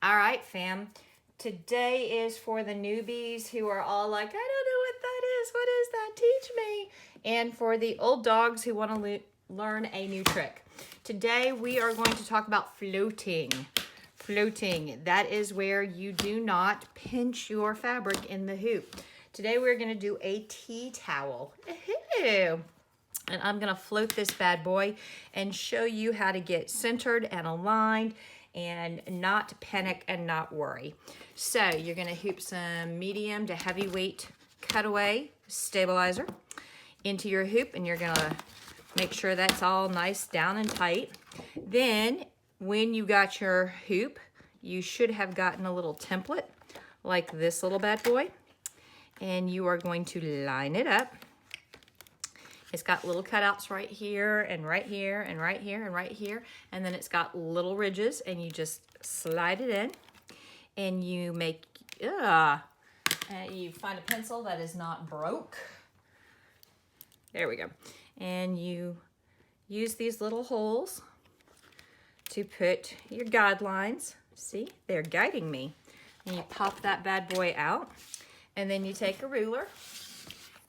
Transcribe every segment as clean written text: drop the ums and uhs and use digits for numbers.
All right, fam. Today is for the newbies who are all like, I don't know what that is. What is that? Teach me. And for the old dogs who want to learn a new trick. Today we are going to talk about floating. Floating. That is where you do not pinch your fabric in the hoop. Today we're going to do a tea towel. And I'm going to float this bad boy and show you how to get centered and aligned and not panic and not worry. So you're going to hoop some medium to heavyweight cutaway stabilizer into your hoop, and you're going to make sure that's all nice down and tight. Then when you got your hoop, you should have gotten a little template like this little bad boy, and you are going to line it up. It's got little cutouts right here and right here and right here and right here. And then it's got little ridges, and you just slide it in and you make, you find a pencil that is not broke. There we go. And you use these little holes to put your guidelines. See, they're guiding me. And you pop that bad boy out, and then you take a ruler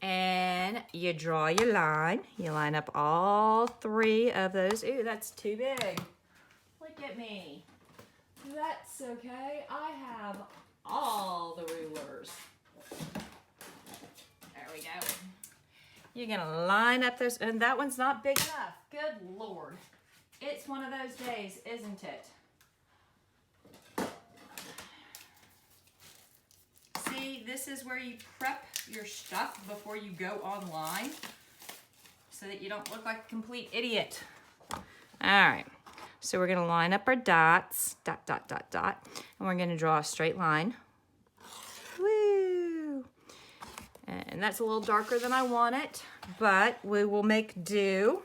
and you draw your line. You line up all three of those. Ooh, that's too big. Look at me. That's okay. I have all the rulers. There we go. You're gonna line up those, and that one's not big enough. Good Lord. It's one of those days, isn't it? See, this is where you prep your stuff before you go online so that you don't look like a complete idiot. All right, so we're gonna line up our dots, dot, dot, dot, dot, and we're gonna draw a straight line. Woo! And that's a little darker than I want it, but we will make do.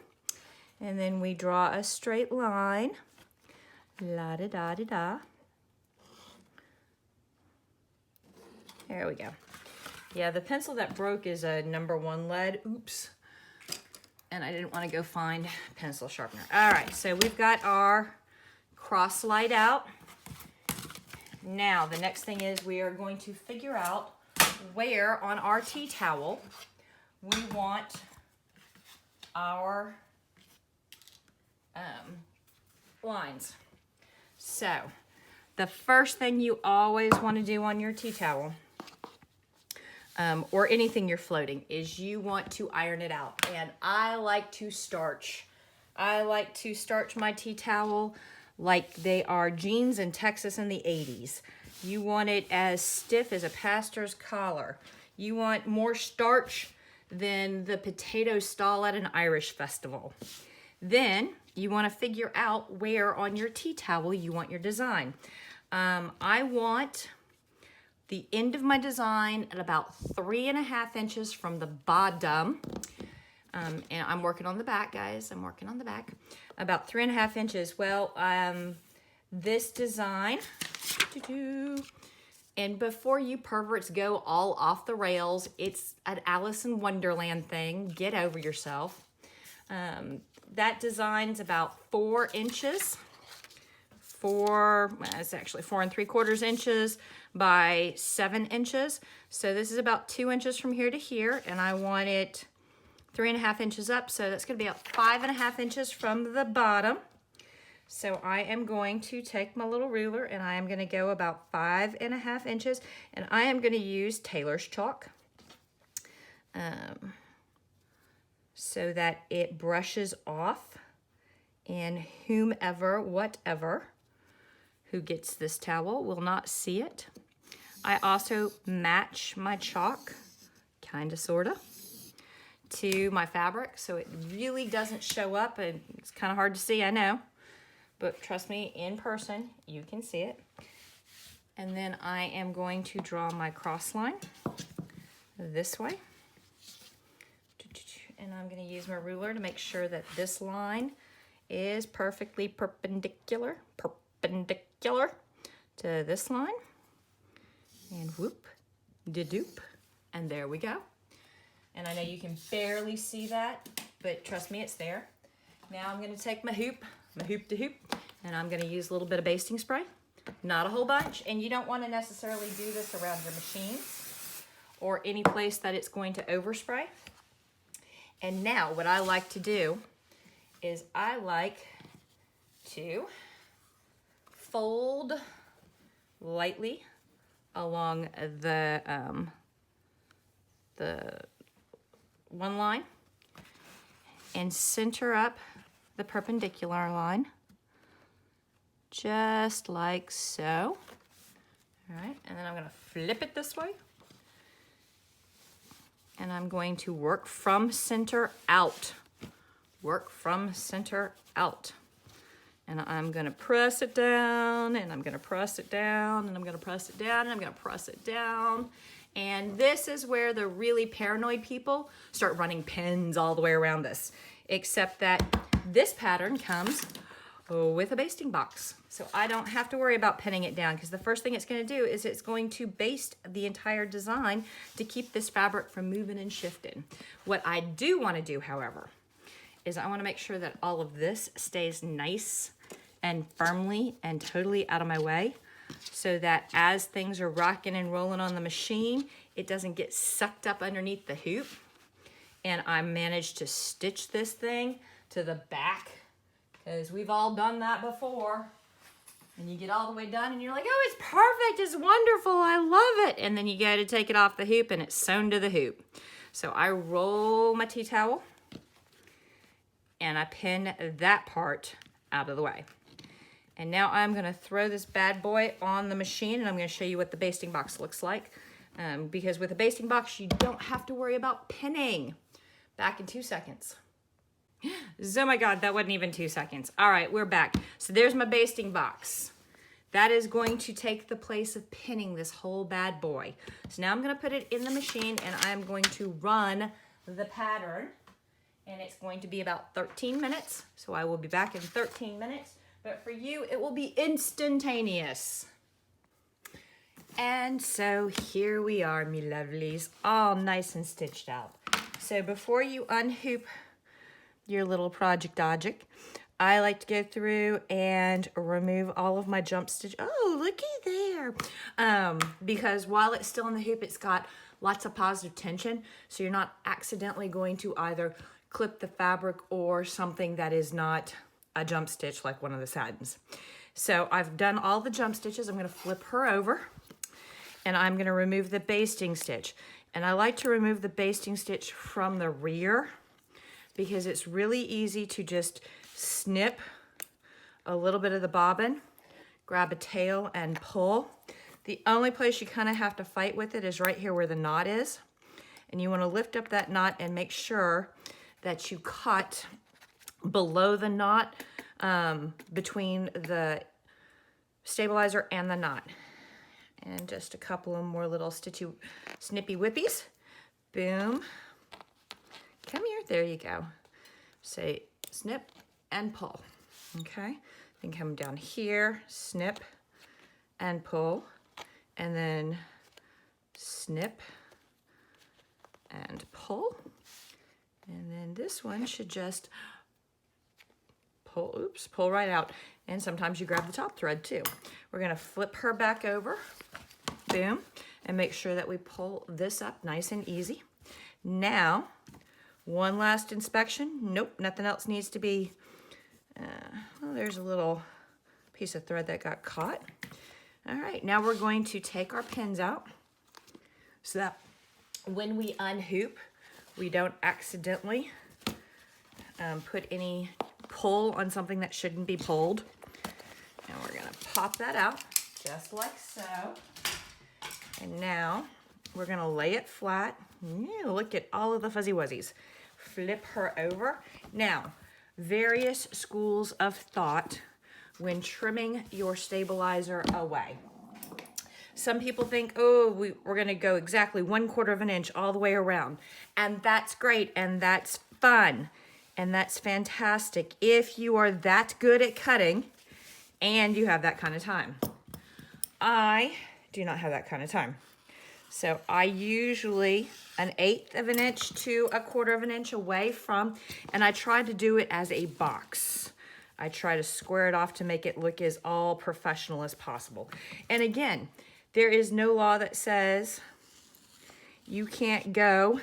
And then we draw a straight line, la-da-da-da-da. There we go. Yeah, the pencil that broke is a #1 lead. Oops. And I didn't want to go find pencil sharpener. All right, so we've got our cross light out. Now, the next thing is we are going to figure out where on our tea towel we want our lines. So, the first thing you always want to do on your tea towel, or anything you're floating, is you want to iron it out. And I like to starch. I like to starch my tea towel like they are jeans in Texas in the 80s. You want it as stiff as a pastor's collar. You want more starch than the potato stall at an Irish festival. Then you want to figure out where on your tea towel you want your design. I want the end of my design at about 3.5 inches from the bottom. And I'm working on the back, guys. I'm working on the back. About 3.5 inches. Well, this design, and before you perverts go all off the rails, it's an Alice in Wonderland thing. Get over yourself. That design's about 4 inches. It's actually 4 3/4 inches by 7 inches. So this is about 2 inches from here to here, and I want it 3.5 inches up. So that's gonna be about 5.5 inches from the bottom. So I am going to take my little ruler, and I am gonna go about 5.5 inches, and I am gonna use Taylor's chalk so that it brushes off, and whatever who gets this towel will not see it. I also match my chalk, kinda, sorta, to my fabric so it really doesn't show up, and it's kinda hard to see, I know, but trust me, in person, you can see it. And then I am going to draw my cross line this way. And I'm gonna use my ruler to make sure that this line is perfectly perpendicular to this line, and whoop, de-doop, and there we go. And I know you can barely see that, but trust me, it's there. Now I'm gonna take my hoop to hoop, and I'm gonna use a little bit of basting spray not a whole bunch, and you don't want to necessarily do this around your machines or any place that it's going to overspray. And now what I like to do is I like to fold lightly along the one line and center up the perpendicular line, just like so. All right, and then I'm gonna flip it this way. And I'm going to work from center out. Work from center out. And I'm gonna press it down, and I'm gonna press it down, and I'm gonna press it down, and I'm gonna press it down. And this is where the really paranoid people start running pins all the way around this. Except that this pattern comes with a basting box. So I don't have to worry about pinning it down, because the first thing it's gonna do is it's going to baste the entire design to keep this fabric from moving and shifting. What I do wanna do, however, is I wanna make sure that all of this stays nice and firmly and totally out of my way, so that as things are rocking and rolling on the machine, it doesn't get sucked up underneath the hoop. And I managed to stitch this thing to the back, because we've all done that before. And you get all the way done and you're like, oh, it's perfect, it's wonderful, I love it. And then you go to take it off the hoop and it's sewn to the hoop. So I roll my tea towel and I pin that part out of the way. And now I'm gonna throw this bad boy on the machine, and I'm gonna show you what the basting box looks like. Because with a basting box, you don't have to worry about pinning. Back in 2 seconds. Oh my God, that wasn't even 2 seconds. All right, we're back. So there's my basting box. That is going to take the place of pinning this whole bad boy. So now I'm gonna put it in the machine, and I'm going to run the pattern, and it's going to be about 13 minutes. So I will be back in 13 minutes, but for you, it will be instantaneous. And so here we are, me lovelies, all nice and stitched out. So before you unhoop your little project object, I like to go through and remove all of my jump stitch. Oh, looky there. Because while it's still in the hoop, it's got lots of positive tension. So you're not accidentally going to either clip the fabric or something that is not a jump stitch like one of the satins. So I've done all the jump stitches. I'm gonna flip her over, and I'm gonna remove the basting stitch. And I like to remove the basting stitch from the rear, because it's really easy to just snip a little bit of the bobbin, grab a tail and pull. The only place you kind of have to fight with it is right here where the knot is. And you want to lift up that knot and make sure that you cut below the knot, between the stabilizer and the knot. And just a couple of more little snippy whippies. Boom. Come here, there you go. Say snip and pull, okay? Then come down here, snip and pull, and then snip and pull. And then this one should just pull, oops, pull right out. And sometimes you grab the top thread too. We're gonna flip her back over, boom, and make sure that we pull this up nice and easy. Now, one last inspection. Nope, nothing else needs to be, well, there's a little piece of thread that got caught. All right, now we're going to take our pins out so that when we unhoop, we don't accidentally put any pull on something that shouldn't be pulled. And we're gonna pop that out just like so. And now we're gonna lay it flat. Yeah, look at all of the fuzzy wuzzies. Flip her over. Now, various schools of thought when trimming your stabilizer away. Some people think, oh, we're gonna go exactly 1/4 of an inch all the way around. And that's great, and that's fun, and that's fantastic if you are that good at cutting and you have that kind of time. I do not have that kind of time. So I usually 1/8 of an inch to 1/4 of an inch away from, and I try to do it as a box. I try to square it off to make it look as all professional as possible. And again, there is no law that says you can't go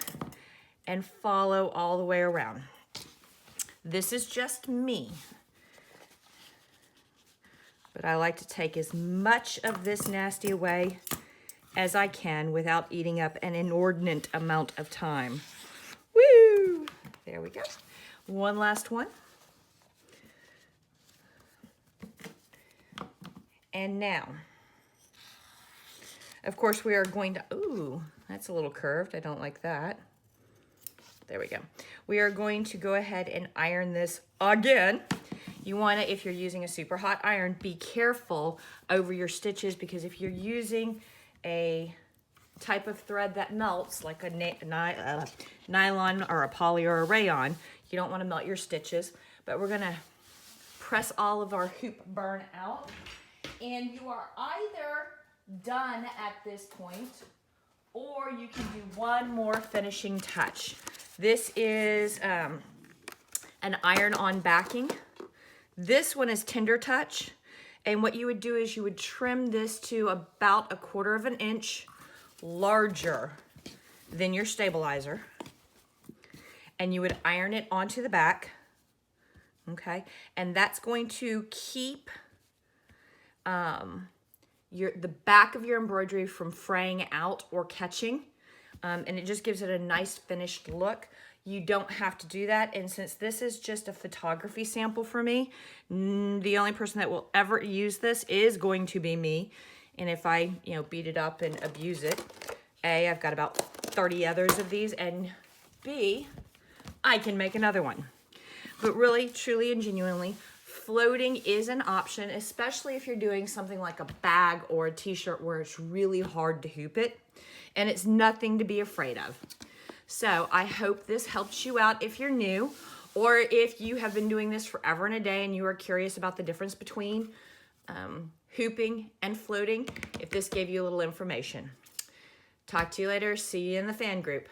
and follow all the way around. This is just me. But I like to take as much of this nasty away as I can without eating up an inordinate amount of time. Woo! There we go. One last one. And now, of course, we are going to, ooh, that's a little curved. I don't like that. There we go. We are going to go ahead and iron this again. You want to, if you're using a super hot iron, be careful over your stitches, because if you're using a type of thread that melts, like a nylon or a poly or a rayon, you don't want to melt your stitches. But we're going to press all of our hoop burn out. And you are either done at this point, or you can do one more finishing touch. This is an iron-on backing. This one is Tender Touch. And what you would do is you would trim this to about 1/4 of an inch larger than your stabilizer. And you would iron it onto the back. Okay? And that's going to keep the back of your embroidery from fraying out or catching, and it just gives it a nice finished look. You don't have to do that, and since this is just a photography sample for me, the only person that will ever use this is going to be me. And if I, beat it up and abuse it, A, I've got about 30 others of these, and B, I can make another one. But really, truly, and genuinely, floating is an option, especially if you're doing something like a bag or a t-shirt where it's really hard to hoop it, and it's nothing to be afraid of. So I hope this helps you out if you're new, or if you have been doing this forever and a day and you are curious about the difference between hooping and floating, if this gave you a little information. Talk to you later. See you in the fan group.